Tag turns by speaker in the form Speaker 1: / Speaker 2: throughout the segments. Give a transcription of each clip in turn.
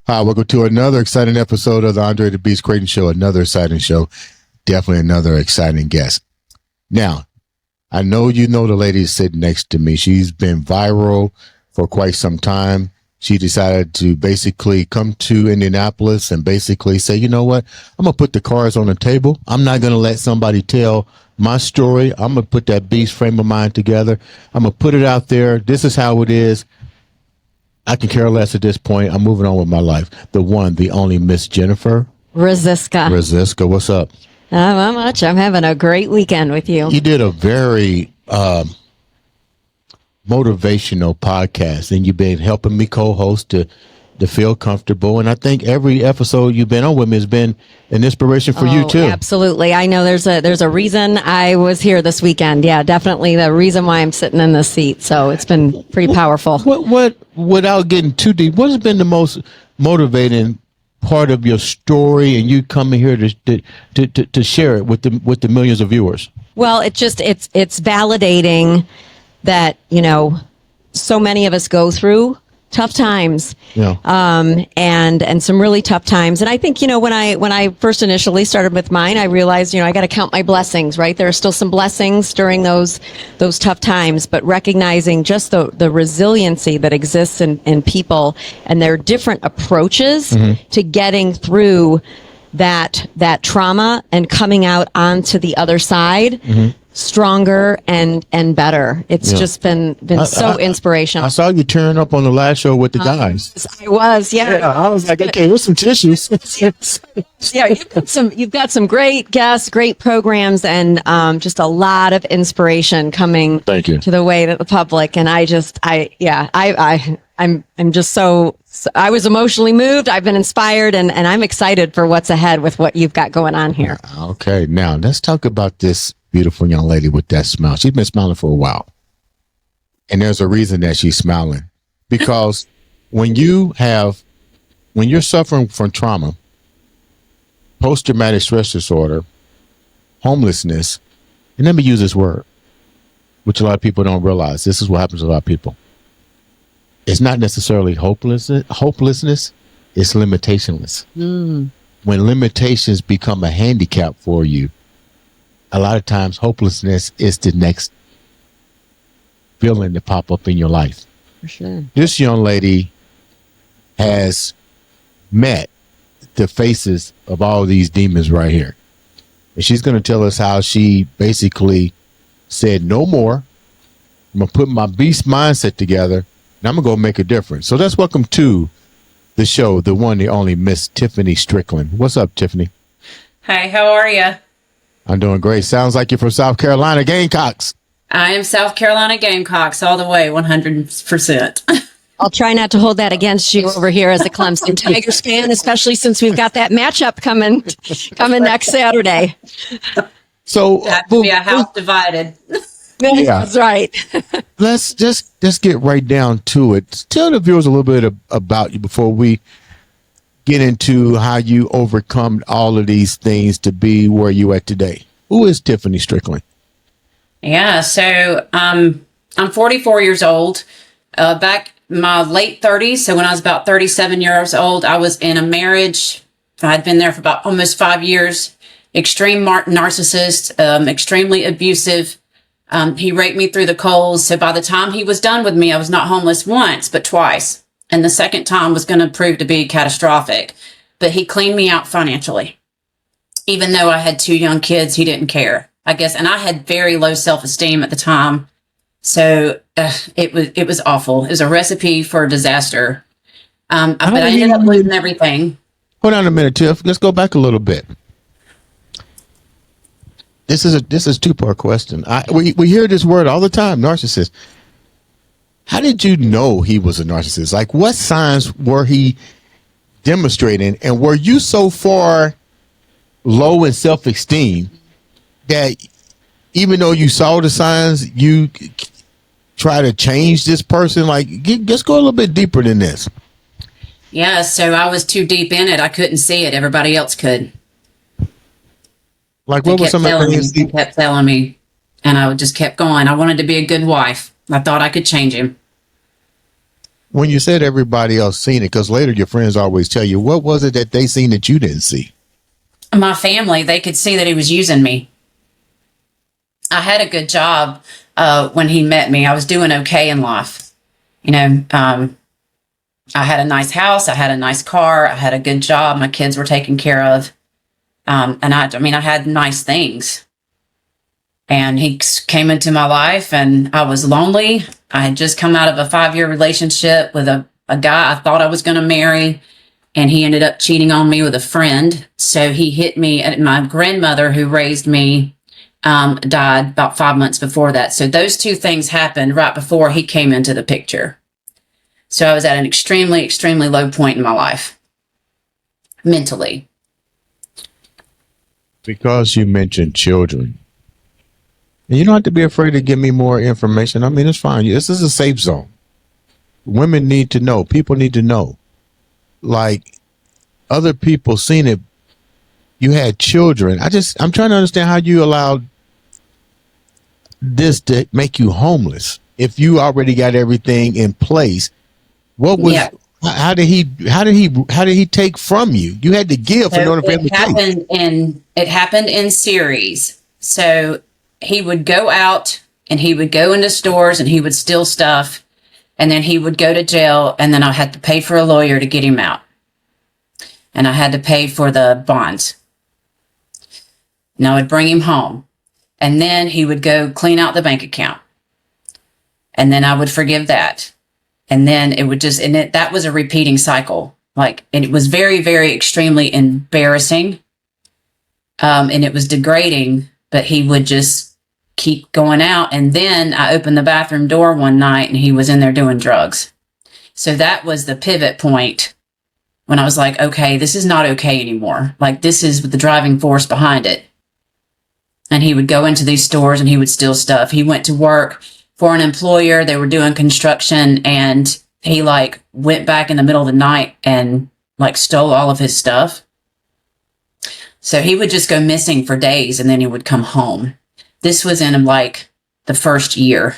Speaker 1: Hi, welcome to another exciting episode of the Andre The Beast Crayton Show. Another exciting show. Definitely another exciting guest. Now, I know you know the lady sitting next to me. She's been viral for quite some time. She decided to basically come to Indianapolis and basically say, you know what? I'm going to put the cards on the table. I'm not going to let somebody tell my story. I'm going to put that beast frame of mind together. I'm going to put it out there. This is how it is. I can care less at this point. I'm moving on with my life. The one, the only Miss Jennifer
Speaker 2: Rosiska.
Speaker 1: Rosiska, what's up?
Speaker 2: Not much. I'm having a great weekend with you.
Speaker 1: You did a very motivational podcast, and you've been helping me co-host to feel comfortable. And I think every episode you've been on with me has been an inspiration for you too.
Speaker 2: Absolutely. I know there's a reason I was here this weekend. Yeah, definitely the reason why I'm sitting in this seat. So it's been pretty powerful.
Speaker 1: What without getting too deep, what has been the most motivating part of your story and you coming here to share it with the millions of viewers?
Speaker 2: Well, it's validating that, so many of us go through tough times, and some really tough times. And I think, when I first initially started with mine, I realized, I got to count my blessings, right? There are still some blessings during those tough times, but recognizing just the resiliency that exists in people and their different approaches to getting through that trauma and coming out onto the other side. Stronger and better. It's just been so inspirational.
Speaker 1: I saw you turn up on the last show with the guys.
Speaker 2: I was, yeah.
Speaker 1: I was like, okay, here's some tissues.
Speaker 2: Yeah, you've got some great guests, great programs, and just a lot of inspiration coming.
Speaker 1: Thank you.
Speaker 2: To the way that the public. And I'm just so I was emotionally moved. I've been inspired, and I'm excited for what's ahead with what you've got going on here.
Speaker 1: Okay, now let's talk about this beautiful young lady with that smile. She's been smiling for a while. And there's a reason that she's smiling. Because when you're suffering from trauma, post-traumatic stress disorder, homelessness, and let me use this word, which a lot of people don't realize. This is what happens to a lot of people. It's not necessarily hopelessness, it's limitationless. When limitations become a handicap for you, a lot of times hopelessness is the next feeling to pop up in your life.
Speaker 2: For sure.
Speaker 1: This young lady has met the faces of all these demons right here. And she's going to tell us how she basically said, no more. I'm going to put my beast mindset together and I'm going to go make a difference. So let's welcome to the show, the one, the only Miss Tiffany Strickland. What's up, Tiffany?
Speaker 3: Hi, how are you?
Speaker 1: I'm doing great. Sounds like you're from South Carolina Gamecocks.
Speaker 3: I am South Carolina Gamecocks all the way, 100%.
Speaker 2: I'll try not to hold that against you over here as a Clemson Tigers fan, especially since we've got that matchup coming next Saturday.
Speaker 1: So
Speaker 3: Have to be a house divided.
Speaker 1: Yeah.
Speaker 2: That's right.
Speaker 1: Let's get right down to it. Tell the viewers a little bit about you before we get into how you overcome all of these things to be where you at today. Who is Tiffany Strickland?
Speaker 3: Yeah, so I'm 44 years old. Back in my late 30s, so when I was about 37 years old, I was in a marriage. I'd been there for about almost 5 years. Extreme narcissist, extremely abusive. He raked me through the coals. So by the time he was done with me, I was not homeless once, but twice. And the second time was going to prove to be catastrophic. But he cleaned me out financially. Even though I had 2 young kids, he didn't care, I guess. And I had very low self-esteem at the time. So it was awful. It was a recipe for disaster. But I ended up losing everything.
Speaker 1: Hold on a minute, Tiff. Let's go back a little bit. This is a 2-part question. We hear this word all the time, narcissist. How did you know he was a narcissist? Like, what signs were he demonstrating? And were you so far low in self-esteem that even though you saw the signs, you try to change this person? Like, let's go a little bit deeper than this.
Speaker 3: Yeah, so I was too deep in it. I couldn't see it. Everybody else could.
Speaker 1: Like, what was some of the things
Speaker 3: he kept telling me, and I just kept going. I wanted to be a good wife. I thought I could change him.
Speaker 1: when you said everybody else seen it, because later your friends always tell you, what was it that they seen that you didn't see?
Speaker 3: My family, they could see that he was using me. I had a good job when he met me. I was doing okay in life. You know, I had a nice house. I had a nice car. I had a good job. My kids were taken care of. And I had nice things. And he came into my life and I was lonely. I had just come out of a 5-year relationship with a guy I thought I was going to marry. And he ended up cheating on me with a friend. So he hit me. And my grandmother, who raised me, died about 5 months before that. So those two things happened right before he came into the picture. So I was at an extremely, extremely low point in my life, mentally.
Speaker 1: Because you mentioned children, and you don't have to be afraid to give me more information. I mean, it's fine. This is a safe zone. Women need to know. People need to know. Like, other people seen it. You had children. I'm trying to understand how you allowed this to make you homeless if you already got everything in place. What was? Yeah. How did he take from you? You had to give in order for him to take.
Speaker 3: It happened in series. So he would go out and he would go into stores and he would steal stuff, and then he would go to jail, and then I had to pay for a lawyer to get him out, and I had to pay for the bonds. And I would bring him home, and then he would go clean out the bank account, and then I would forgive that. And then it would just, that was a repeating cycle. Like, and it was very, very extremely embarrassing. And it was degrading, but he would just keep going out. And then I opened the bathroom door one night and he was in there doing drugs. So that was the pivot point when I was like, okay, this is not okay anymore. Like, this is the driving force behind it. And he would go into these stores and he would steal stuff. He went to work for an employer. They were doing construction, and he went back in the middle of the night and stole all of his stuff. So he would just go missing for days, and then he would come home. This was in the first year.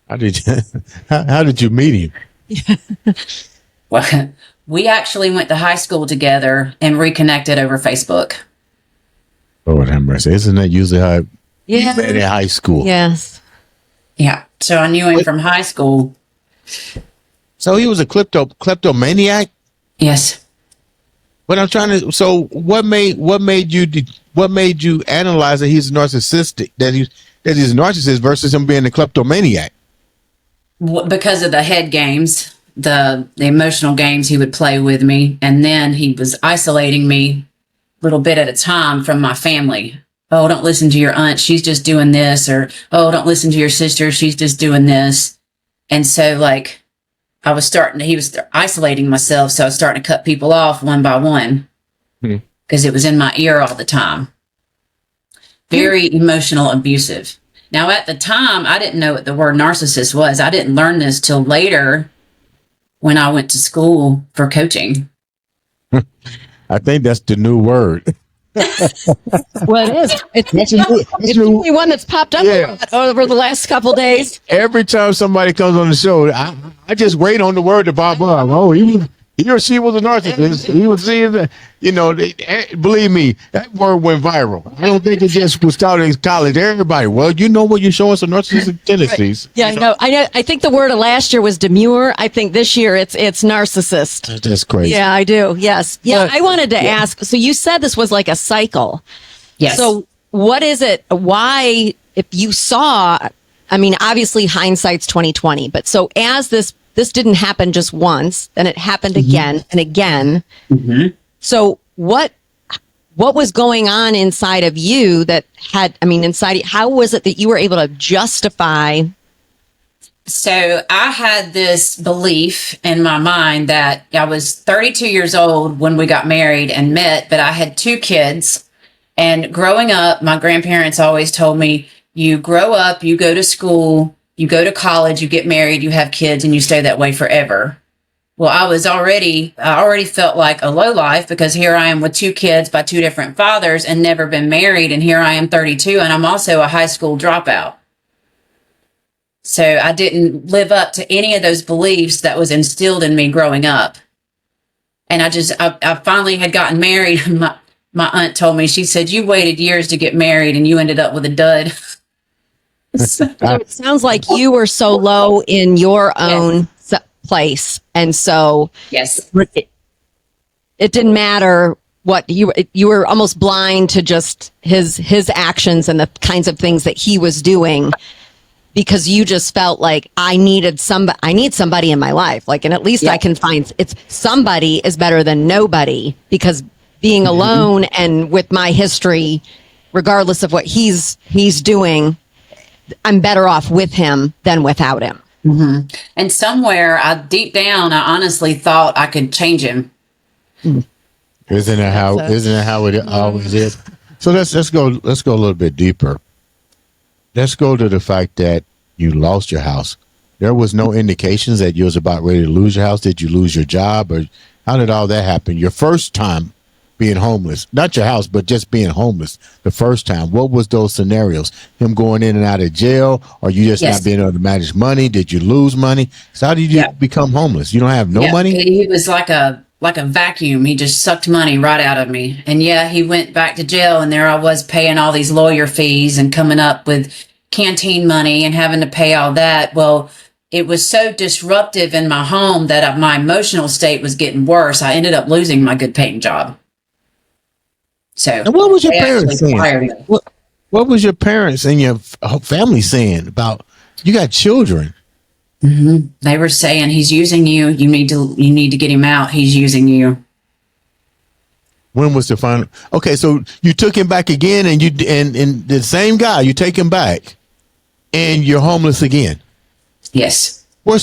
Speaker 1: How did you meet him?
Speaker 3: Well, we actually went to high school together and reconnected over Facebook.
Speaker 1: Lord have mercy. Isn't that usually how you met in high school?
Speaker 2: Yes.
Speaker 3: Yeah. So I knew him from high school.
Speaker 1: So he was a kleptomaniac?
Speaker 3: Yes.
Speaker 1: But I'm trying to. So what made you analyze that he's narcissistic? That he's a narcissist versus him being a kleptomaniac?
Speaker 3: Because of the head games, the emotional games he would play with me, and then he was isolating me a little bit at a time from my family. Oh, don't listen to your aunt, she's just doing this. Or, oh, don't listen to your sister, she's just doing this. And so he was isolating myself. So I was starting to cut people off one by one because it was in my ear all the time. Very emotional, abusive. Now, at the time, I didn't know what the word narcissist was. I didn't learn this till later when I went to school for coaching.
Speaker 1: I think that's the new word.
Speaker 2: Well, it is. It's the only one that's popped up over the last couple days.
Speaker 1: Every time somebody comes on the show, I just wait on the word to pop up. Oh, he or she was a narcissist. He was seeing that, believe me, that word went viral. I don't think it just was started in college. Everybody, well, what you show us some narcissistic tendencies.
Speaker 2: Right. Yeah, I know. I think the word of last year was demure. I think this year it's narcissist.
Speaker 1: That's crazy.
Speaker 2: Yeah, I do. Yes. Yeah, I wanted to ask. So you said this was like a cycle.
Speaker 3: Yes.
Speaker 2: So what is it? Why, if you saw, obviously hindsight's 2020, but so as this didn't happen just once, then it happened again and again. Mm-hmm. So what was going on inside of you that had, how was it that you were able to justify?
Speaker 3: So I had this belief in my mind that I was 32 years old when we got married and met, but I had 2 kids. And growing up, my grandparents always told me, you grow up, you go to school, you go to college, you get married, you have kids, and you stay that way forever. Well, I already felt like a lowlife because here I am with 2 kids by 2 different fathers and never been married. And here I am 32, and I'm also a high school dropout. So I didn't live up to any of those beliefs that was instilled in me growing up. And I finally had gotten married. My aunt told me, she said, you waited years to get married and you ended up with a dud.
Speaker 2: So it sounds like you were so low in your own place. And so
Speaker 3: yes,
Speaker 2: it didn't matter what you were almost blind to just his actions and the kinds of things that he was doing, because you just felt like I need somebody in my life. Like, and at least I can find somebody is better than nobody, because being alone and with my history, regardless of what he's doing, I'm better off with him than without him.
Speaker 3: Mm-hmm. And somewhere deep down, I honestly thought I could change him.
Speaker 1: Isn't that how it always is? So let's go a little bit deeper. Let's go to the fact that you lost your house. There was no indications that you was about ready to lose your house. Did you lose your job, or how did all that happen? Your first time being homeless, not your house, but just being homeless the first time. What was those scenarios? Him going in and out of jail, or you just not being able to manage money? Did you lose money? So how did you become homeless? You don't have no money?
Speaker 3: He was like a vacuum. He just sucked money right out of me. And he went back to jail, and there I was paying all these lawyer fees and coming up with canteen money and having to pay all that. Well, it was so disruptive in my home that my emotional state was getting worse. I ended up losing my good paying job. So,
Speaker 1: and what was your parents saying? What was your parents and your family saying about, you got children?
Speaker 3: Mm-hmm. They were saying, he's using you. You need to get him out. He's using you.
Speaker 1: When was the final? Okay, so you took him back again, and and the same guy, you take him back, and you're homeless again.
Speaker 3: Yes.
Speaker 1: Where's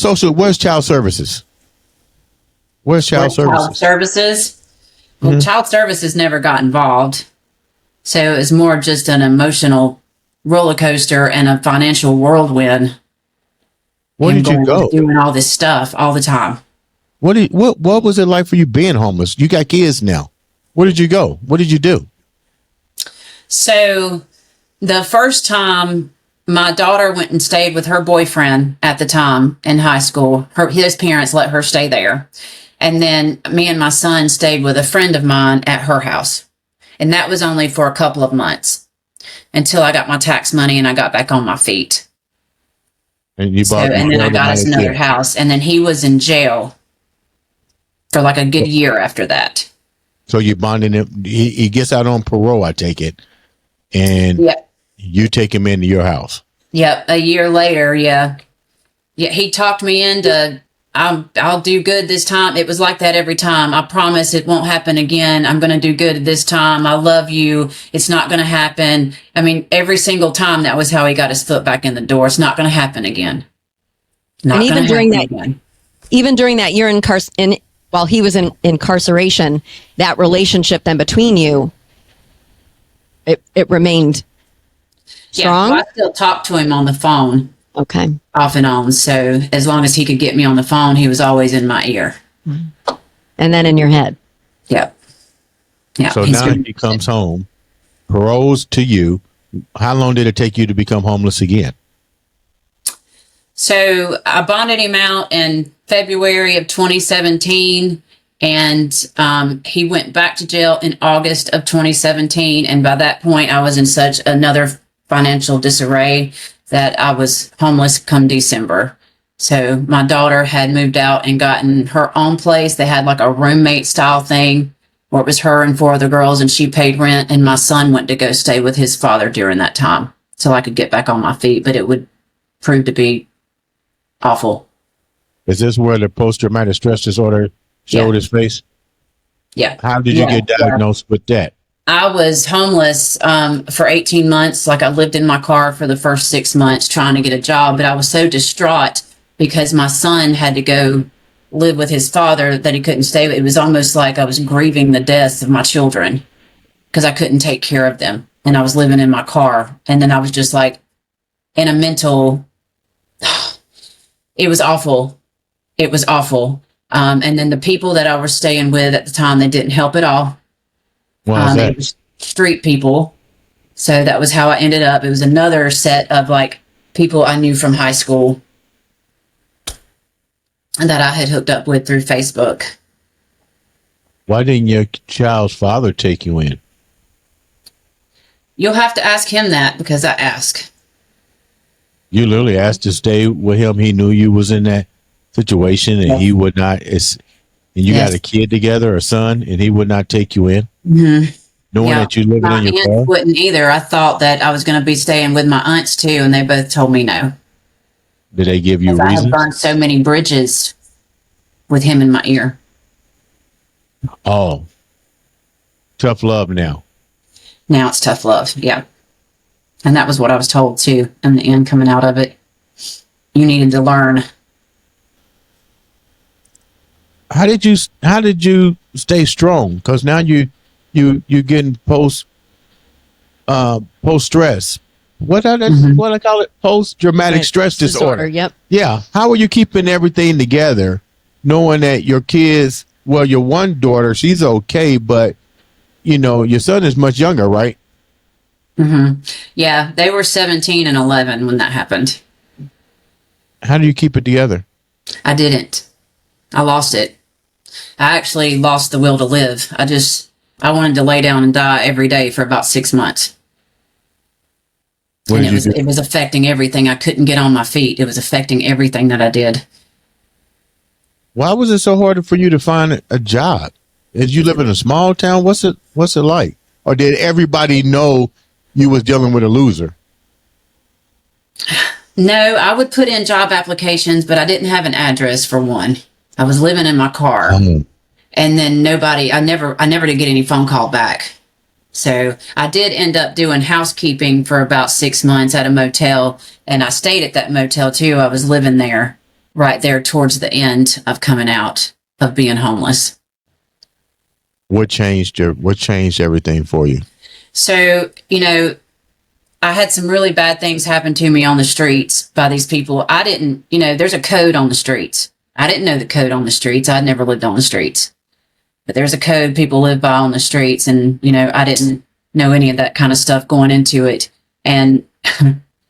Speaker 1: child services? Where's child services?
Speaker 3: Well, child services never got involved. So it was more just an emotional roller coaster and a financial whirlwind.
Speaker 1: Where did you go?
Speaker 3: Doing all this stuff all the time.
Speaker 1: What was it like for you being homeless? You got kids now. Where did you go? What did you do?
Speaker 3: So the first time, my daughter went and stayed with her boyfriend at the time in high school. His parents let her stay there. And then me and my son stayed with a friend of mine at her house. And that was only for a couple of months until I got my tax money and I got back on my feet.
Speaker 1: And
Speaker 3: then I got us another house. And then he was in jail for like a good year after that.
Speaker 1: So you bonded him. He gets out on parole, I take it. And you take him into your house.
Speaker 3: Yep. A year later, yeah. He talked me into, I'll do good this time. It was like that every time. I promise it won't happen again. I'm going to do good this time. I love you. It's not going to happen. I mean, every single time that was how he got his foot back in the door. It's not going to happen again.
Speaker 2: And even during that year while he was in incarceration, that relationship then between you, it remained strong.
Speaker 3: Well, I still talk to him on the phone.
Speaker 2: Okay.
Speaker 3: Off and on. So as long as he could get me on the phone, he was always in my ear.
Speaker 2: And then in your head.
Speaker 3: Yep. Yeah.
Speaker 1: So now he comes home, paroles to you. How long did it take you to become homeless again?
Speaker 3: So I bonded him out in February of 2017. And he went back to jail in August of 2017. And by that point, I was in such another financial disarray that I was homeless come December. So my daughter had moved out and gotten her own place. They had like a roommate style thing where it was her and 4 other girls, and she paid rent. And my son went to go stay with his father during that time so I could get back on my feet. But it would prove to be awful.
Speaker 1: Is this where the post-traumatic stress disorder showed his face?
Speaker 3: Yeah.
Speaker 1: How did you get diagnosed with that?
Speaker 3: I was homeless for 18 months. Like, I lived in my car for the first 6 months trying to get a job, but I was so distraught because my son had to go live with his father that he couldn't stay with. It was almost like I was grieving the deaths of my children because I couldn't take care of them. And I was living in my car. And then I was just like in a mental, it was awful. It was awful. And then the people that I was staying with at the time, they didn't help at all. It was street people. So that was how I ended up. It was another set of like people I knew from high school that I had hooked up with through Facebook.
Speaker 1: Why didn't your child's father take you in?
Speaker 3: You'll have to ask him that, because I ask.
Speaker 1: You literally asked to stay with him. He knew you was in that situation, and he would not. And you got a kid together, a son, and he would not take you in, knowing that you living in your car.
Speaker 3: Wouldn't either. I thought that I was going to be staying with my aunts too, and they both told me no.
Speaker 1: Did they give you
Speaker 3: reasons? I have burned so many bridges with him in my ear.
Speaker 1: Oh, tough love now.
Speaker 3: Now it's tough love, yeah. And that was what I was told too in the end, coming out of it. You needed to learn.
Speaker 1: How did you stay strong? Because now you getting post stress. What I call it? Post traumatic stress disorder.
Speaker 2: Yep.
Speaker 1: Yeah. How are you keeping everything together, knowing that your kids? Well, your one daughter, she's okay, but your son is much younger, right?
Speaker 3: Mm-hmm. Yeah, they were 17 and 11 when that happened.
Speaker 1: How do you keep it together?
Speaker 3: I didn't. I lost it. I actually lost the will to live. I wanted to lay down and die every day for about 6 months. And it was affecting everything. I couldn't get on my feet. It was affecting everything that I did.
Speaker 1: Why was it so hard for you to find a job? Did you live in a small town? What's it like? Or did everybody know you was dealing with a loser?
Speaker 3: No, I would put in job applications, but I didn't have an address for one. I was living in my car. And then I never did get any phone call back. So I did end up doing housekeeping for about 6 months at a motel, and I stayed at that motel too. I was living there right there towards the end of coming out of being homeless.
Speaker 1: What changed everything for you?
Speaker 3: So, I had some really bad things happen to me on the streets by these people. I didn't, there's a code on the streets. I didn't know the code on the streets. I'd never lived on the streets. But there's a code people live by on the streets, and, I didn't know any of that kind of stuff going into it. And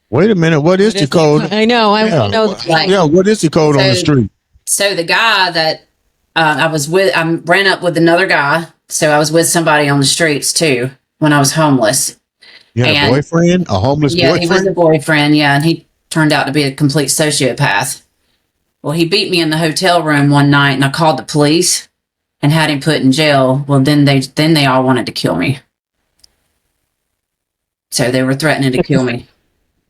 Speaker 1: wait a minute, what is the code?
Speaker 2: I know. I know.
Speaker 1: What is the code on the street?
Speaker 3: So the guy that I was with, I ran up with another guy. So I was with somebody on the streets too when I was homeless.
Speaker 1: You had a boyfriend? A homeless boyfriend?
Speaker 3: Yeah, he was a boyfriend, yeah. And he turned out to be a complete sociopath. Well, he beat me in the hotel room one night, and I called the police and had him put in jail. Well, then they all wanted to kill me. So they were threatening to kill me.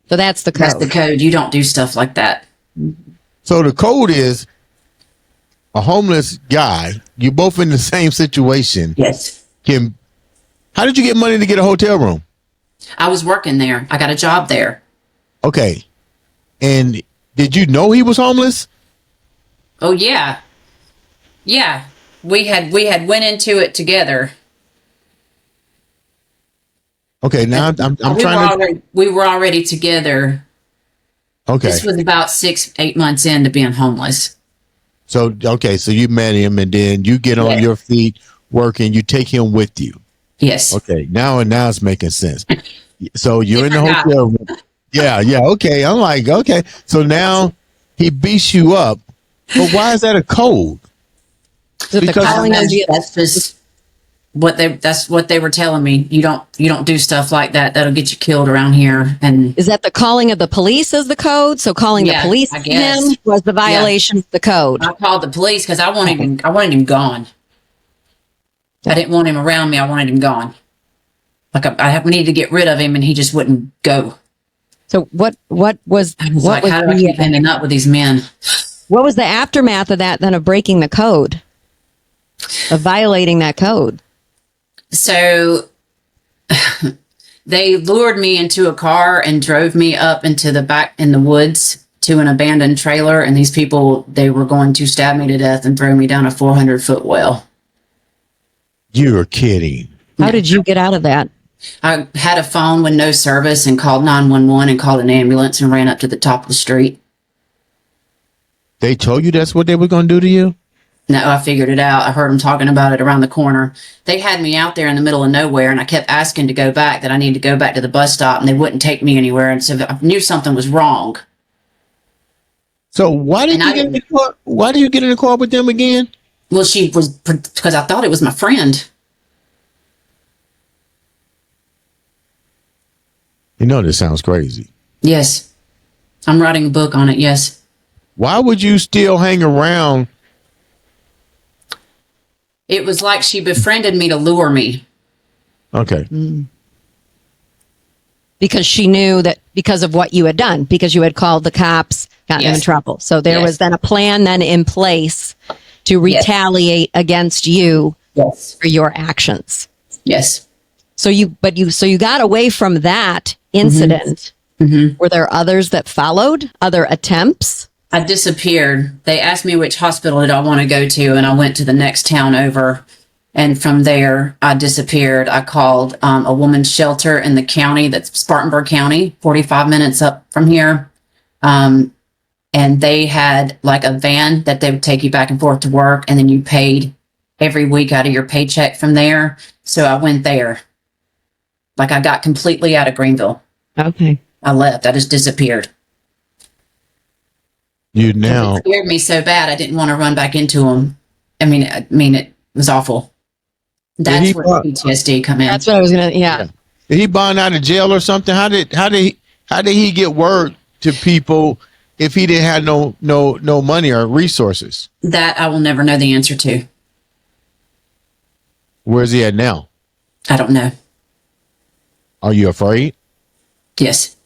Speaker 2: So that's the code.
Speaker 3: That's the code. You don't do stuff like that.
Speaker 1: So the code is a homeless guy. You both in the same situation.
Speaker 3: Yes.
Speaker 1: How did you get money to get a hotel room?
Speaker 3: I was working there. I got a job there.
Speaker 1: Okay. And did you know he was homeless?
Speaker 3: Oh yeah. Yeah. We had went into it together.
Speaker 1: Okay, now
Speaker 3: we were already together.
Speaker 1: Okay.
Speaker 3: This was about 6-8 months into being homeless.
Speaker 1: So you met him, and then you get on your feet working, you take him with you.
Speaker 3: Yes.
Speaker 1: Okay, now it's making sense. So you're in the hotel room. Yeah, okay. I'm like, okay. So now he beats you up, but why is that a code?
Speaker 3: That's just that's what they were telling me. You don't do stuff like that. That'll get you killed around here. And
Speaker 2: is that the calling of the police as the code? So calling the police to him was the violation of the code. I
Speaker 3: called the police because I wanted him gone. I didn't want him around me. I wanted him gone. Like I needed to get rid of him, and he just wouldn't go.
Speaker 2: So how do I
Speaker 3: keep ending up with these men?
Speaker 2: What was the aftermath of that then, of breaking the code, of violating that code?
Speaker 3: So they lured me into a car and drove me up into the back in the woods to an abandoned trailer. And these people, they were going to stab me to death and throw me down a 400-foot well.
Speaker 1: You're kidding.
Speaker 2: How did you get out of that?
Speaker 3: I had a phone with no service and called 911 and called an ambulance and ran up to the top of the street.
Speaker 1: They told you that's what they were going to do to you?
Speaker 3: No, I figured it out. I heard them talking about it around the corner. They had me out there in the middle of nowhere, and I kept asking to go back, that I need to go back to the bus stop, and they wouldn't take me anywhere. And so I knew something was wrong.
Speaker 1: So why did you get in the car? Why did you get in the car with them again?
Speaker 3: Well, she was, because I thought it was my friend.
Speaker 1: You know, this sounds crazy.
Speaker 3: Yes. I'm writing a book on it. Yes.
Speaker 1: Why would you still hang around?
Speaker 3: It was like she befriended me to lure me.
Speaker 1: Okay.
Speaker 2: Because she knew that because of what you had done, because you had called the cops, gotten them in trouble. So there was then a plan then in place to retaliate against you for your actions.
Speaker 3: Yes.
Speaker 2: So you got away from that incident. Mm-hmm. Were there others that followed, other attempts?
Speaker 3: I disappeared. They asked me which hospital did I want to go to, and I went to the next town over. And from there, I disappeared. I called a woman's shelter in the county, that's Spartanburg County, 45 minutes up from here. And they had like a van that they would take you back and forth to work, and then you paid every week out of your paycheck from there. So I went there. Like, I got completely out of Greenville.
Speaker 2: Okay.
Speaker 3: I left. I just disappeared.
Speaker 1: You now
Speaker 3: It scared me so bad I didn't want to run back into them. I mean, it was awful. That's where PTSD come in.
Speaker 2: That's what I was gonna. Yeah.
Speaker 1: Did he bond out of jail or something? How did he get word to people if he didn't have no money or resources?
Speaker 3: That I will never know the answer to.
Speaker 1: Where's he at now?
Speaker 3: I don't know.
Speaker 1: Are you afraid?
Speaker 3: Yes.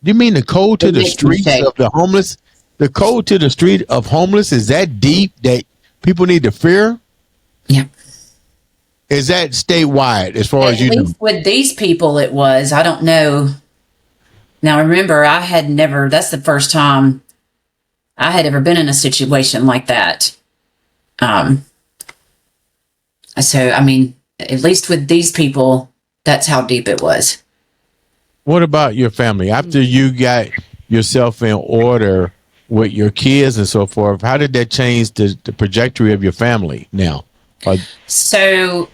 Speaker 1: Do you mean the code to the streets of the homeless? The code to the street of homeless is that deep that people need to fear?
Speaker 3: Yeah.
Speaker 1: Is that statewide as far as you know?
Speaker 3: With these people, it was. I don't know. Now, remember, I had never, that's the first time I had ever been in a situation like that. So, I mean, at least with these people, that's how deep it was.
Speaker 1: What about your family? After you got yourself in order with your kids and so forth, how did that change the trajectory of your family now?
Speaker 3: So,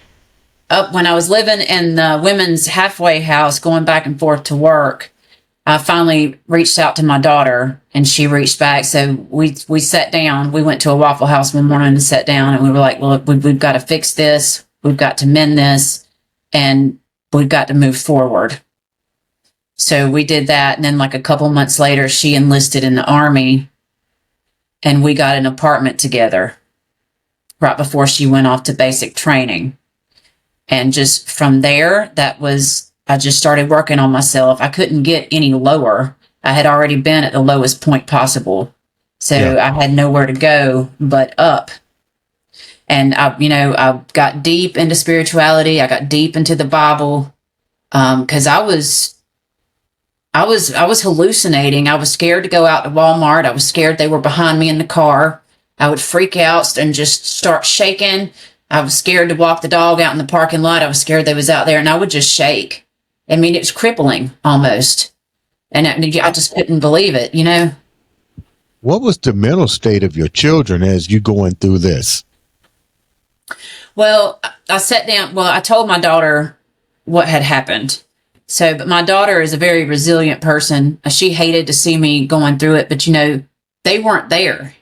Speaker 3: when I was living in the women's halfway house, going back and forth to work, I finally reached out to my daughter, and she reached back. So we sat down. We went to a Waffle House one morning and sat down, and we were like, well, we've got to fix this. We've got to mend this, and we've got to move forward. So we did that. And then like a couple months later, she enlisted in the Army, and we got an apartment together right before she went off to basic training. And just from there, I just started working on myself. I couldn't get any lower. I had already been at the lowest point possible. So I had nowhere to go but up. And I got deep into spirituality. I got deep into the Bible. Cause I was hallucinating. I was scared to go out to Walmart. I was scared they were behind me in the car. I would freak out and just start shaking. I was scared to walk the dog out in the parking lot. I was scared they was out there, and I would just shake. I mean, it was crippling almost. And I just couldn't believe it, you know?
Speaker 1: What was the mental state of your children as you going through this?
Speaker 3: Well, I sat down. Well, I told my daughter what had happened. So, but my daughter is a very resilient person. She hated to see me going through it, but they weren't there.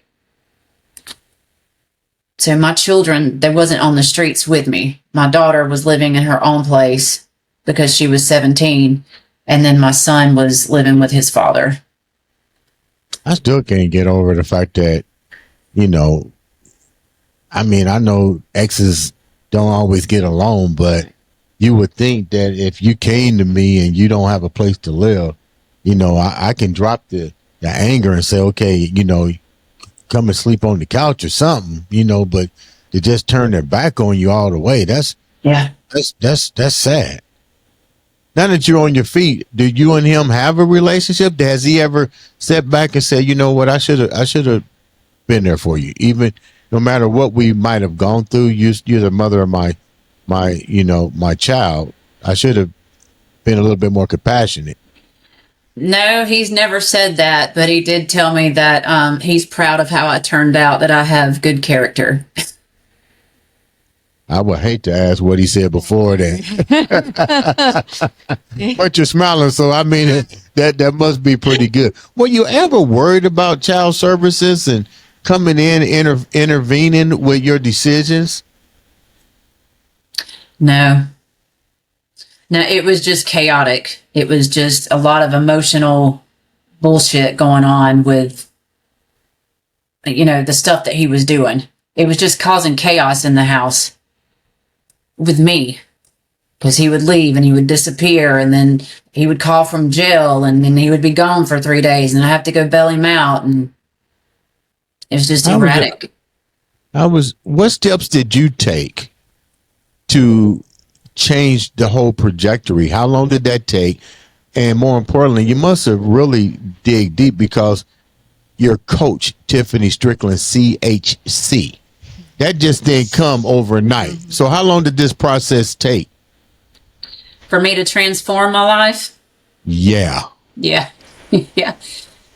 Speaker 3: So my children, they wasn't on the streets with me. My daughter was living in her own place because she was 17. And then my son was living with his father.
Speaker 1: I still can't get over the fact that, I mean, I know exes don't always get along, but you would think that if you came to me and you don't have a place to live, I can drop the anger and say, okay, come and sleep on the couch or something, but to just turn their back on you all the way, that's sad. Now that you're on your feet, do you and him have a relationship? Has he ever stepped back and said, you know what, I should have been there for you, even no matter what we might have gone through? You're the mother of my child. I should have been a little bit more compassionate.
Speaker 3: No, he's never said that, but he did tell me that he's proud of how I turned out, that I have good character.
Speaker 1: I would hate to ask what he said before that. But you're smiling, so I mean that must be pretty good. Were you ever worried about child services and coming in intervening with your decisions?
Speaker 3: No. No, it was just chaotic. It was just a lot of emotional bullshit going on with, the stuff that he was doing. It was just causing chaos in the house with me, because he would leave and he would disappear, and then he would call from jail, and then he would be gone for 3 days, and I have to go bail him out, and it was just erratic.
Speaker 1: What steps did you take to change the whole trajectory? How long did that take? And more importantly, you must have really dig deep, because your coach, Tiffany Strickland, CHC, that just didn't come overnight. So how long did this process take?
Speaker 3: For me to transform my life?
Speaker 1: Yeah.
Speaker 3: Yeah. Yeah.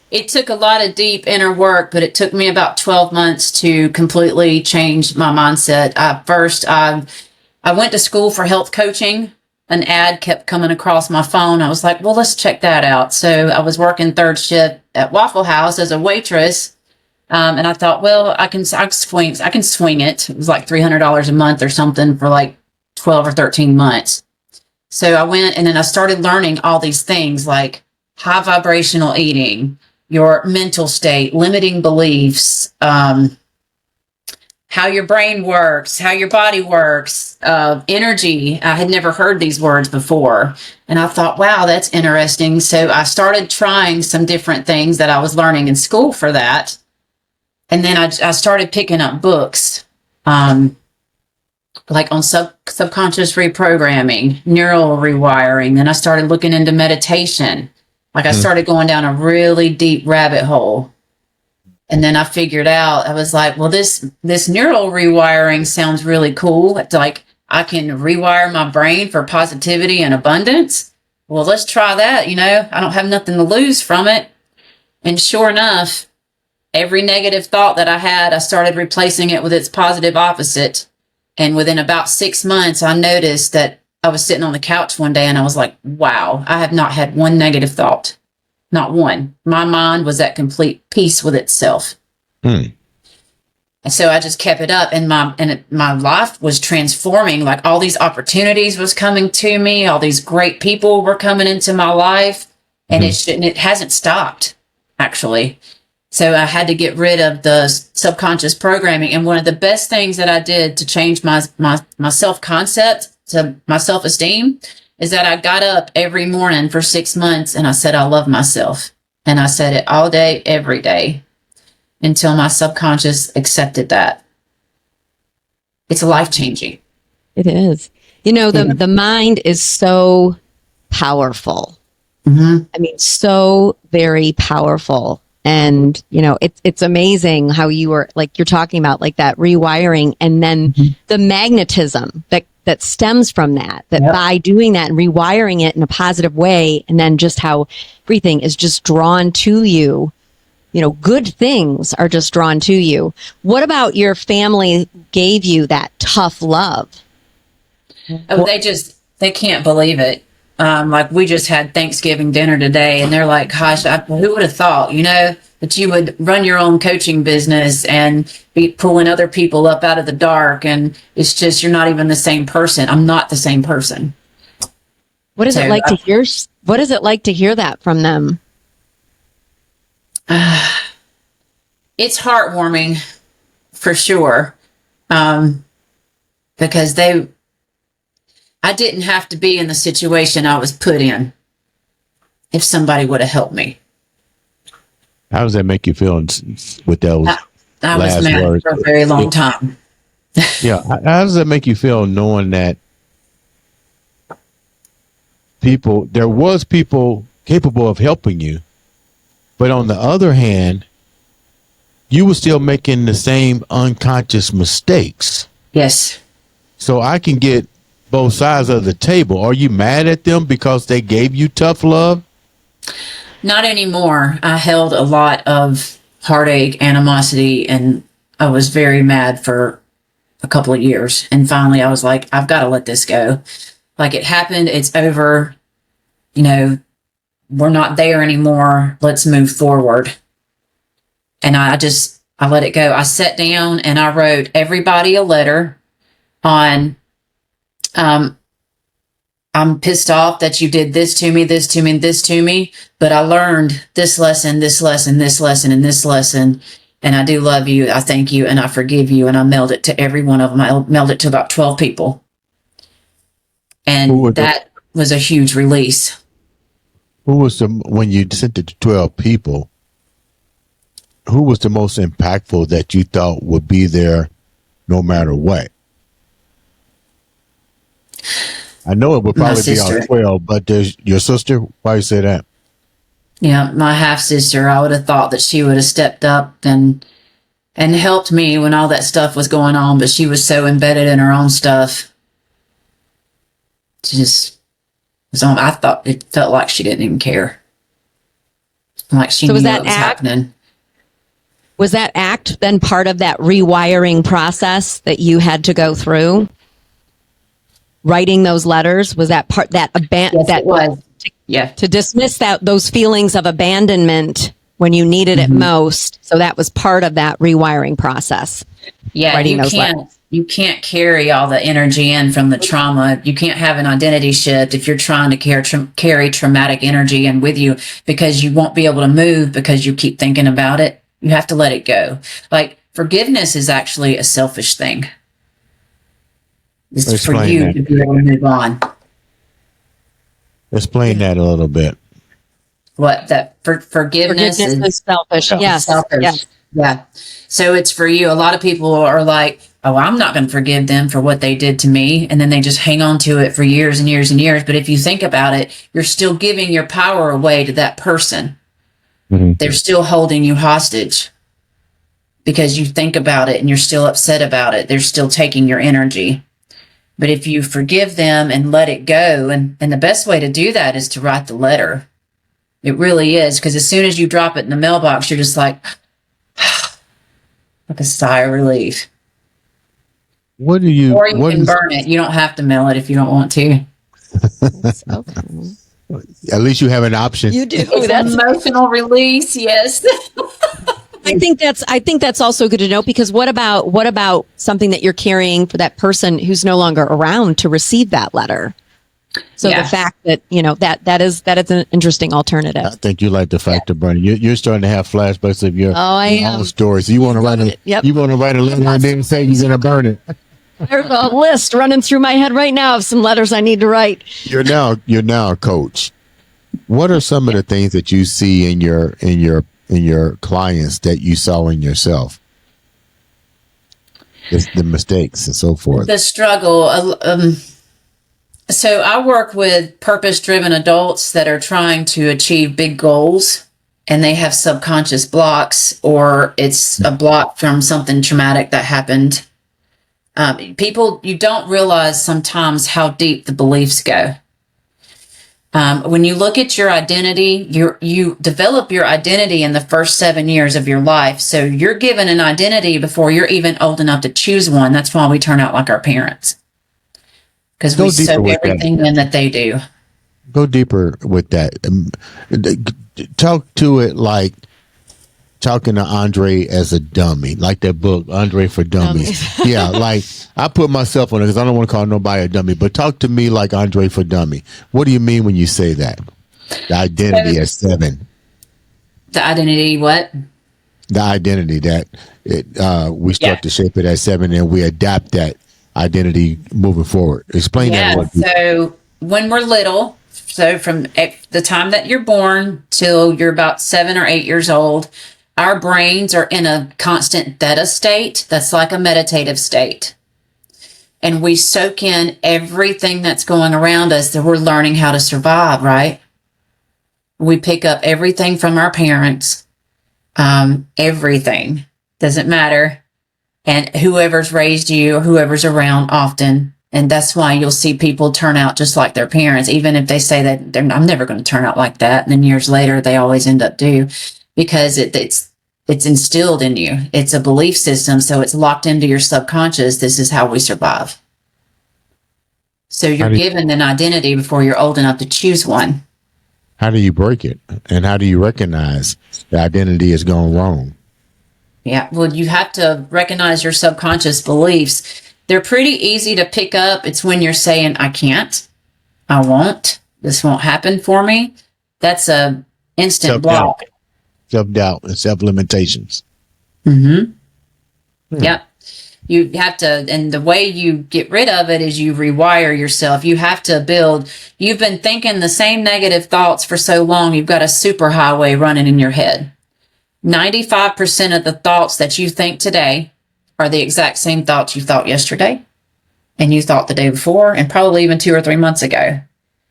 Speaker 3: It took a lot of deep inner work, but it took me about 12 months to completely change my mindset. First, I went to school for health coaching. An ad kept coming across my phone. I was like, well, let's check that out. So I was working third shift at Waffle House as a waitress. And I thought, well, I can swing it. It was like $300 a month or something for like 12 or 13 months. So I went, and then I started learning all these things like high vibrational eating, your mental state, limiting beliefs, how your brain works, how your body works, energy. I had never heard these words before. And I thought, wow, that's interesting. So I started trying some different things that I was learning in school for that. And then I started picking up books, like on subconscious reprogramming, neural rewiring. Then I started looking into meditation. Like I started going down a really deep rabbit hole. And then I figured out, I was like, well, this neural rewiring sounds really cool. It's like I can rewire my brain for positivity and abundance. Well, let's try that. I don't have nothing to lose from it. And sure enough, every negative thought that I had, I started replacing it with its positive opposite. And within about 6 months, I noticed that I was sitting on the couch one day and I was like, wow, I have not had one negative thought. Not one. My mind was at complete peace with itself. And so I just kept it up, and my life was transforming. Like all these opportunities was coming to me. All these great people were coming into my life, and it hasn't stopped, actually. So I had to get rid of the subconscious programming. And one of the best things that I did to change my self-concept, to my self-esteem, is that I got up every morning for 6 months and I said, I love myself. And I said it all day, every day, until my subconscious accepted that. It's life-changing.
Speaker 2: It is. The mind is so powerful. I mean, so very powerful. And, it's amazing how you're talking about like that rewiring, and then the magnetism that stems from that by doing that and rewiring it in a positive way, and then just how everything is just drawn to you. Good things are just drawn to you. What about your family gave you that tough love?
Speaker 3: Oh, they can't believe it. Like we just had Thanksgiving dinner today, and they're like, gosh, who would have thought, that you would run your own coaching business and be pulling other people up out of the dark. And it's just, you're not even the same person. I'm not the same person.
Speaker 2: What is it like to hear? What is it like to hear that from them?
Speaker 3: It's heartwarming for sure. Because I didn't have to be in the situation I was put in if somebody would have helped me.
Speaker 1: How does that make you feel with those
Speaker 3: I
Speaker 1: last
Speaker 3: was mad
Speaker 1: words?
Speaker 3: for a very long time.
Speaker 1: Yeah. How does that make you feel knowing that there was people capable of helping you, but on the other hand, you were still making the same unconscious mistakes?
Speaker 3: Yes.
Speaker 1: So I can get both sides of the table. Are you mad at them because they gave you tough love?
Speaker 3: Not anymore. I held a lot of heartache, animosity, and I was very mad for a couple of years. And finally, I was like, I've got to let this go. Like, it happened. It's over. You know, we're not there anymore. Let's move forward. And I let it go. I sat down and I wrote everybody a letter on, I'm pissed off that you did this to me, this to me, this to me, but I learned this lesson, this lesson, this lesson, and this lesson. And I do love you. I thank you. And I forgive you. And I mailed it to every one of them. I mailed it to about 12 people. And that was a huge release.
Speaker 1: Who was when you sent it to 12 people, who was the most impactful that you thought would be there no matter what? I know it would probably be all 12, but there's your sister. Why you say that?
Speaker 3: Yeah, my half sister. I would have thought that she would have stepped up and helped me when all that stuff was going on, but she was so embedded in her own stuff. She just was on. I thought it felt like she didn't even care. Like she knew what was happening.
Speaker 2: Was that act then part of that rewiring process that you had to go through? Writing those letters, was that part that
Speaker 3: it was.
Speaker 2: To dismiss those feelings of abandonment when you needed it most? So that was part of that rewiring process.
Speaker 3: Yeah, you can't carry all the energy in from the trauma. You can't have an identity shift if you're trying to carry traumatic energy in with you, because you won't be able to move because you keep thinking about it. You have to let it go. Like, forgiveness is actually a selfish thing. It's for you to be able to move on.
Speaker 1: Explain that a little bit.
Speaker 3: What that forgiveness
Speaker 2: is selfish. Yes.
Speaker 3: Selfish. Yes. Yeah. So it's for you. A lot of people are like, oh, I'm not going to forgive them for what they did to me. And then they just hang on to it for years and years and years. But if you think about it, you're still giving your power away to that person. Mm-hmm. They're still holding you hostage because you think about it and you're still upset about it. They're still taking your energy. But if you forgive them and let it go, and the best way to do that is to write the letter. It really is, because as soon as you drop it in the mailbox, you're just like a sigh of relief.
Speaker 1: What do you?
Speaker 3: Or you can burn it. You don't have to mail it if you don't want to.
Speaker 1: At least you have an option.
Speaker 2: You do.
Speaker 3: That's emotional release. Yes.
Speaker 2: I think that's also good to know, because what about something that you're carrying for that person who's no longer around to receive that letter? So the fact that, that is an interesting alternative.
Speaker 1: I think you like the fact of burning. You're starting to have flashbacks of your own stories. You want to write a letter and then say you're going to burn it.
Speaker 2: There's a list running through my head right now of some letters I need to write.
Speaker 1: You're now a coach. What are some of the things that you see in your clients that you saw in yourself? The mistakes and so forth.
Speaker 3: The struggle. So I work with purpose-driven adults that are trying to achieve big goals, and they have subconscious blocks, or it's a block from something traumatic that happened. People, you don't realize sometimes how deep the beliefs go. When you look at your identity, you develop your identity in the first 7 years of your life. So you're given an identity before you're even old enough to choose one. That's why we turn out like our parents, because we soak everything in that they do.
Speaker 1: Go deeper with that. Talk to it like talking to Andre as a dummy, like that book, Andre for Dummies. Yeah, like I put myself on it because I don't want to call nobody a dummy, but talk to me like Andre for Dummy. What do you mean when you say that? The identity at 7.
Speaker 3: The identity what?
Speaker 1: The identity that we start to shape it at 7, and we adapt that identity moving forward. Explain that.
Speaker 3: So when we're little, so from the time that you're born till you're about 7 or 8 years old, our brains are in a constant theta state. That's like a meditative state. And we soak in everything that's going around us, that we're learning how to survive, right? We pick up everything from our parents. Everything. Doesn't matter. And whoever's raised you or whoever's around often, And that's why you'll see people turn out just like their parents, even if they say that I'm never going to turn out like that. And then years later, they always end up do, because it's instilled in you. It's a belief system. So it's locked into your subconscious. This is how we survive. So you're given an identity before you're old enough to choose one.
Speaker 1: How do you break it? And how do you recognize the identity is gone wrong?
Speaker 3: Yeah, well, you have to recognize your subconscious beliefs. They're pretty easy to pick up. It's when you're saying, I can't, I won't, this won't happen for me. That's a instant block.
Speaker 1: Self-doubt and self-limitations.
Speaker 3: Mm-hmm. Yep. You have to, and the way you get rid of it is you rewire yourself. You have to build, you've been thinking the same negative thoughts for so long, you've got a superhighway running in your head. 95% of the thoughts that you think today are the exact same thoughts you thought yesterday, and you thought the day before, and probably even 2 or 3 months ago.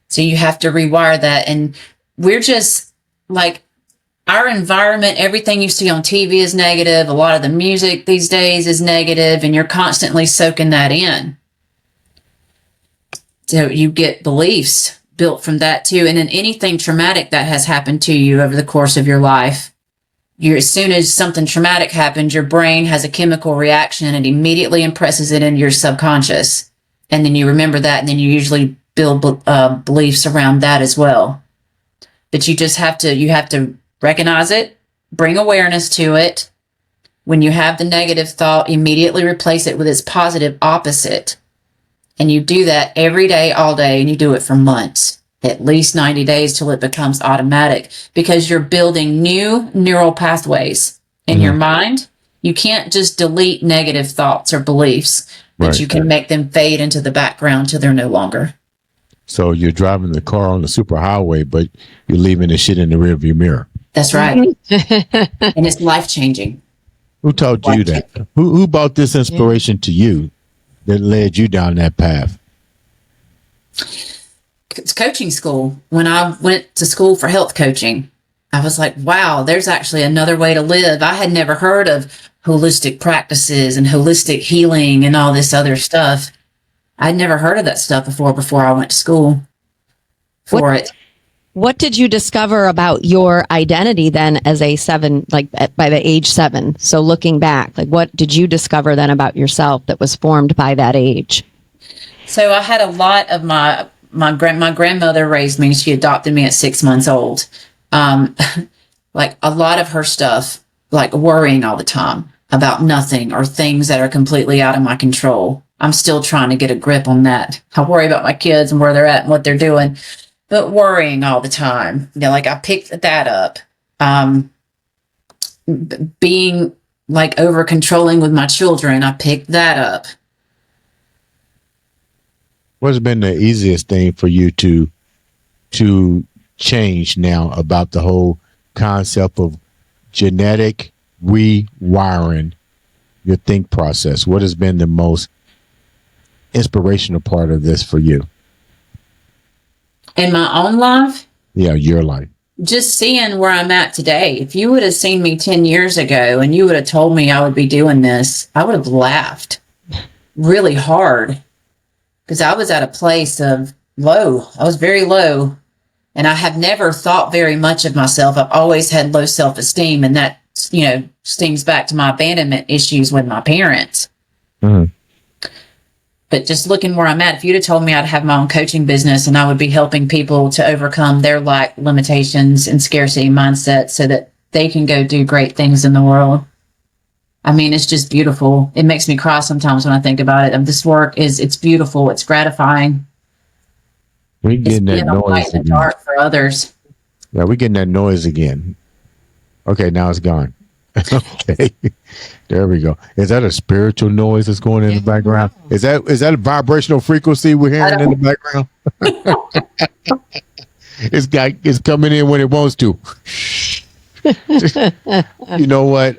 Speaker 3: So you have to rewire that. And we're just like, our environment, everything you see on TV is negative. A lot of the music these days is negative, and you're constantly soaking that in. So you get beliefs built from that too. And then anything traumatic that has happened to you over the course of your life, as soon as something traumatic happens, your brain has a chemical reaction and immediately impresses it into your subconscious. And then you remember that, and then you usually build beliefs around that as well. But you have to recognize it, bring awareness to it. When you have the negative thought, immediately replace it with its positive opposite. And you do that every day, all day, and you do it for months. At least 90 days till it becomes automatic, because you're building new neural pathways in your mind. You can't just delete negative thoughts or beliefs, but you can make them fade into the background till they're no longer. So
Speaker 1: you're driving the car on the superhighway, but you're leaving the shit in the rearview mirror.
Speaker 3: That's right. And it's life-changing.
Speaker 1: Who taught you that? Who brought this inspiration to you that led you down that path?
Speaker 3: It's coaching school. When I went to school for health coaching, I was like, wow, there's actually another way to live. I had never heard of holistic practices and holistic healing and all this other stuff. I'd never heard of that stuff before I went to school for it.
Speaker 2: What did you discover about your identity then as a 7, like by the age 7? So looking back, like what did you discover then about yourself that was formed by that age?
Speaker 3: So I had a lot of my grandmother raised me. She adopted me at 6 months old. Like a lot of her stuff, like worrying all the time about nothing or things that are completely out of my control. I'm still trying to get a grip on that. I worry about my kids and where they're at and what they're doing, but worrying all the time, like I picked that up. Being like over controlling with my children, I picked that up.
Speaker 1: What's been the easiest thing for you to change now about the whole concept of genetic rewiring your think process? What has been the most inspirational part of this for you?
Speaker 3: In my own life?
Speaker 1: Yeah, your life.
Speaker 3: Just seeing where I'm at today. If you would have seen me 10 years ago and you would have told me I would be doing this, I would have laughed really hard. Because I was at a place of low. I was very low. And I have never thought very much of myself. I've always had low self-esteem. And that, stems back to my abandonment issues with my parents. Mm-hmm. But just looking where I'm at, if you'd have told me I'd have my own coaching business and I would be helping people to overcome their lack, limitations, and scarcity mindset so that they can go do great things in the world. I mean, it's just beautiful. It makes me cry sometimes when I think about it. This work it's beautiful. It's gratifying.
Speaker 1: We're getting that noise
Speaker 3: in the dark for others.
Speaker 1: Yeah, we're getting that noise again. Okay, now it's gone. Okay, there we go. Is that a spiritual noise that's going in the background? Is that a vibrational frequency we're hearing in the background? It's coming in when it wants to. You know what?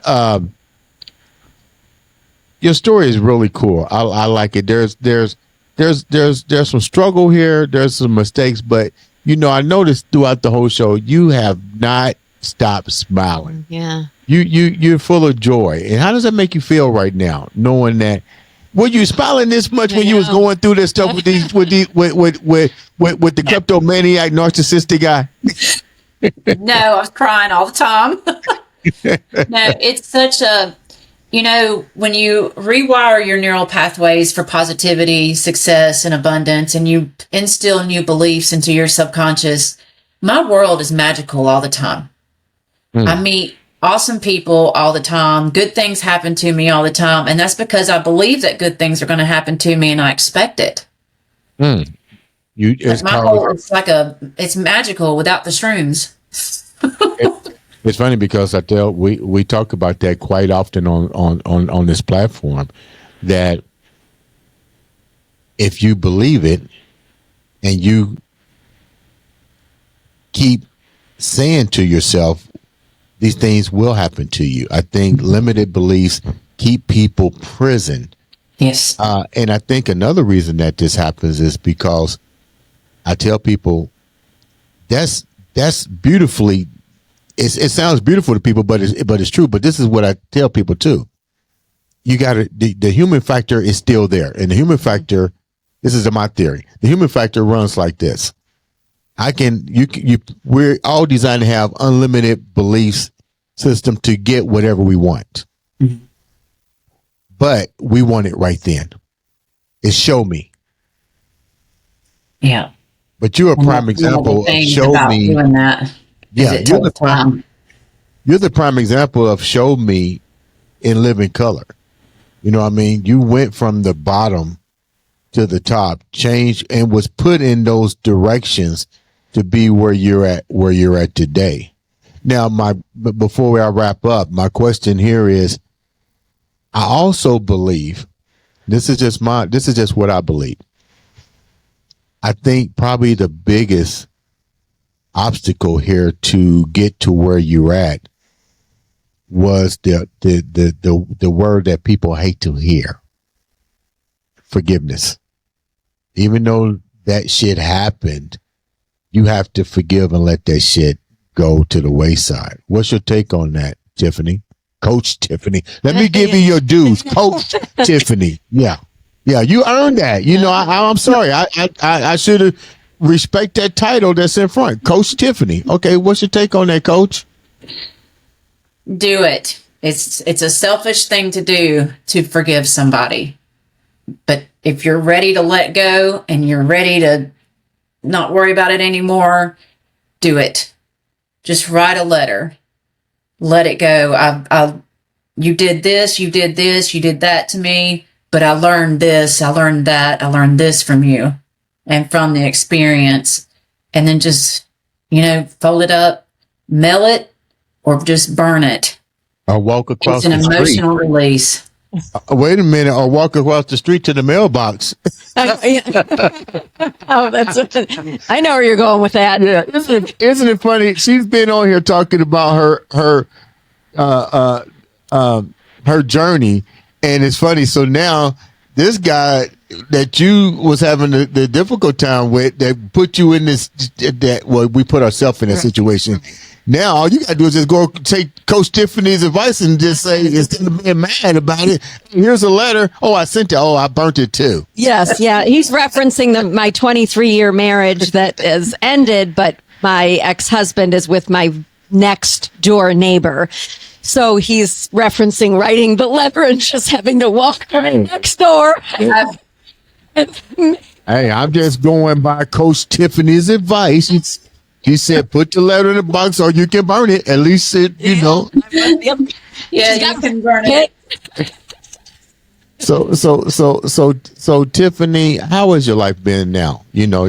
Speaker 1: Your story is really cool. I like it. There's some struggle here. There's some mistakes, but I noticed throughout the whole show you have not stopped smiling.
Speaker 2: Yeah.
Speaker 1: You're full of joy. And how does that make you feel right now, knowing that Were you smiling this much when you was going through this stuff with the kleptomaniac narcissistic guy?
Speaker 3: No, I was crying all the time. No, it's such a, when you rewire your neural pathways for positivity, success, and abundance, and you instill new beliefs into your subconscious, my world is magical all the time. I meet awesome people all the time. Good things happen to me all the time. And that's because I believe that good things are going to happen to me and I expect it. It's magical without the shrooms.
Speaker 1: It's funny because we talk about that quite often on this platform, that if you believe it and you keep saying to yourself, these things will happen to you. I think limited beliefs keep people prisoned.
Speaker 3: Yes.
Speaker 1: And I think another reason that this happens is because I tell people that's beautifully, it sounds beautiful to people, but it's true. But this is what I tell people too. You got the human factor is still there. And the human factor, this is my theory. The human factor runs like this. We're all designed to have unlimited beliefs system to get whatever we want. Mm-hmm. But we want it right then. It's show me.
Speaker 3: Yeah.
Speaker 1: But you're a prime example of show me.
Speaker 3: Doing that.
Speaker 1: Yeah. You're the prime example of show me in living color. You know what I mean? You went from the bottom to the top, changed, and was put in those directions to be where you're at today. Now, before I wrap up, my question here is, I also believe, this is just what I believe. I think probably the biggest obstacle here to get to where you're at was the word that people hate to hear. Forgiveness. Even though that shit happened, you have to forgive and let that shit go to the wayside. What's your take on that, Tiffany? Coach Tiffany. Let me give you your dues. Coach Tiffany. Yeah. Yeah, you earned that. I'm sorry. I should have respect that title that's in front. Coach Tiffany. Okay, what's your take on that, Coach?
Speaker 3: Do it. It's a selfish thing to do, to forgive somebody. But if you're ready to let go and you're ready to not worry about it anymore, do it. Just write a letter. Let it go. You did this, you did that to me, but I learned this, I learned that, I learned this from you and from the experience. And then just, fold it up, mail it, or just burn it.
Speaker 1: Or walk across
Speaker 3: the street. It's an emotional release.
Speaker 1: Wait a minute, or walk across the street to the mailbox.
Speaker 2: I know where you're going with that.
Speaker 1: Yeah, isn't it funny? She's been on here talking about her journey, and it's funny. So now this guy that you was having the difficult time with, that put you in this, we put ourselves in that situation. Now all you gotta do is just go take Coach Tiffany's advice and just say, instead of being mad about it, here's a letter. Oh, I sent it. Oh, I burnt it too.
Speaker 2: Yes, yeah. He's referencing my 23-year marriage that is ended, but my ex-husband is with my next door neighbor. So he's referencing writing the letter and just having to walk next door.
Speaker 1: Hey, I'm just going by Coach Tiffany's advice. She said, put the letter in the box or you can burn it. At least Yeah,
Speaker 3: you can burn it.
Speaker 1: So Tiffany, how has your life been now? You're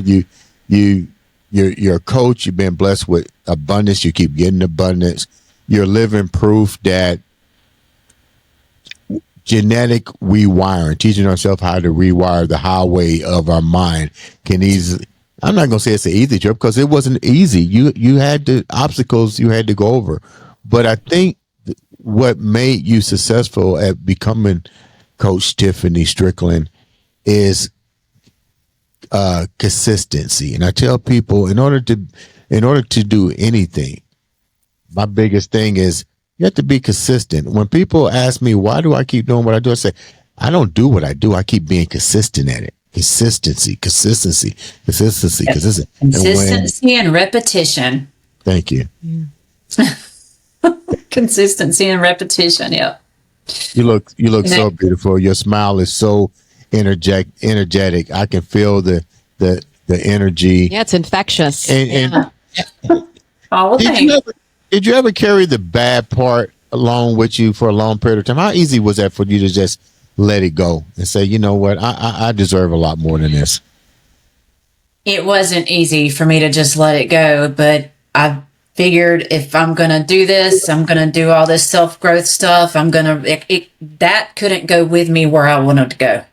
Speaker 1: a coach. You've been blessed with abundance. You keep getting abundance. You're living proof that genetic rewiring, teaching ourselves how to rewire the highway of our mind, can easily. I'm not going to say it's an easy trip because it wasn't easy. You had the obstacles you had to go over. But I think what made you successful at becoming Coach Tiffany Strickland is consistency. And I tell people, in order to do anything, my biggest thing is you have to be consistent. When people ask me, why do I keep doing what I do? I say, I don't do what I do. I keep being consistent at it. Consistency.
Speaker 3: Consistency and repetition.
Speaker 1: Thank you.
Speaker 3: Consistency and repetition. Yep.
Speaker 1: You look so beautiful. Your smile is so energetic. I can feel the energy.
Speaker 2: Yeah, it's infectious.
Speaker 1: And
Speaker 3: Oh, well,
Speaker 1: did you ever carry the bad part along with you for a long period of time? How easy was that for you to just let it go and say, you know what, I deserve a lot more than this?
Speaker 3: It wasn't easy for me to just let it go, but I figured if I'm going to do this, I'm going to do all this self-growth stuff. That couldn't go with me where I wanted to go.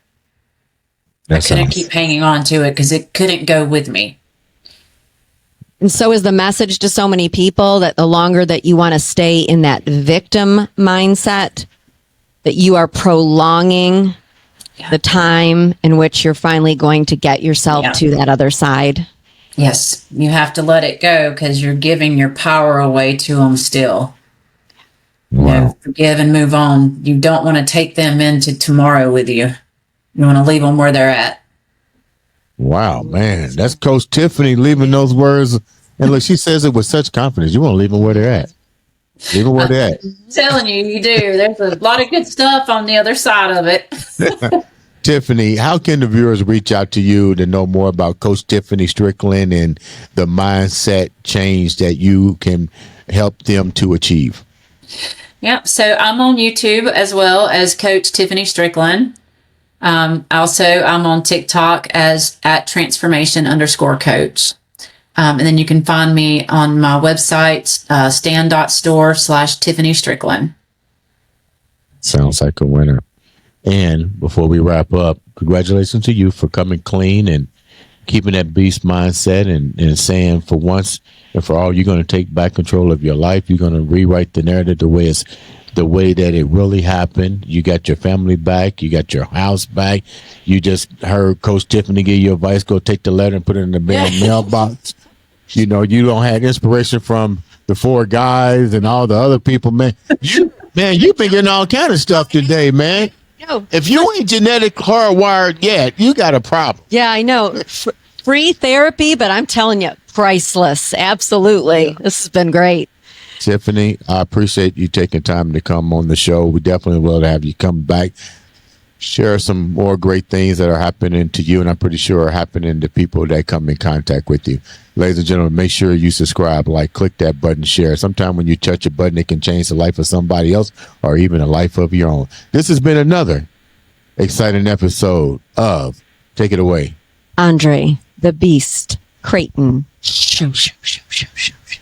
Speaker 3: I couldn't keep hanging on to it because it couldn't go with me.
Speaker 2: And so is the message to so many people that the longer that you want to stay in that victim mindset, that you are prolonging the time in which you're finally going to get yourself to that other side.
Speaker 3: Yes, you have to let it go because you're giving your power away to them still.
Speaker 1: Wow.
Speaker 3: Forgive and move on. You don't want to take them into tomorrow with you. You want to leave them where they're at.
Speaker 1: Wow, man. That's Coach Tiffany leaving those words. And look, she says it with such confidence. You want to leave them where they're at. Leave them where they're at.
Speaker 3: I'm telling you, you do. There's a lot of good stuff on the other side of it.
Speaker 1: Tiffany, how can the viewers reach out to you to know more about Coach Tiffany Strickland and the mindset change that you can help them to achieve?
Speaker 3: Yep. So I'm on YouTube as well as Coach Tiffany Strickland. Also, I'm on TikTok as @transformation_coach. And then you can find me on my website, stan.store/Tiffany Strickland.
Speaker 1: Sounds like a winner. And before we wrap up, congratulations to you for coming clean and keeping that beast mindset and saying for once and for all, you're going to take back control of your life. You're going to rewrite the narrative the way that it really happened. You got your family back. You got your house back. You just heard Coach Tiffany give you advice. Go take the letter and put it in the mailbox. You know, you don't have inspiration from the 4 guys and all the other people, man. You've been getting all kind of stuff today, man. If you ain't genetic hardwired yet, you got a problem.
Speaker 2: Yeah, I know. Free therapy, but I'm telling you, priceless. Absolutely. This has been great.
Speaker 1: Tiffany, I appreciate you taking time to come on the show. We definitely will have you come back, share some more great things that are happening to you, and I'm pretty sure are happening to people that come in contact with you. Ladies and gentlemen, make sure you subscribe, click that button, share. Sometime when you touch a button, it can change the life of somebody else or even a life of your own. This has been another exciting episode of Take It Away,
Speaker 2: Andre The Beast Crayton.
Speaker 1: Shoo, shoo, shoo, shoo, shoo, shoo.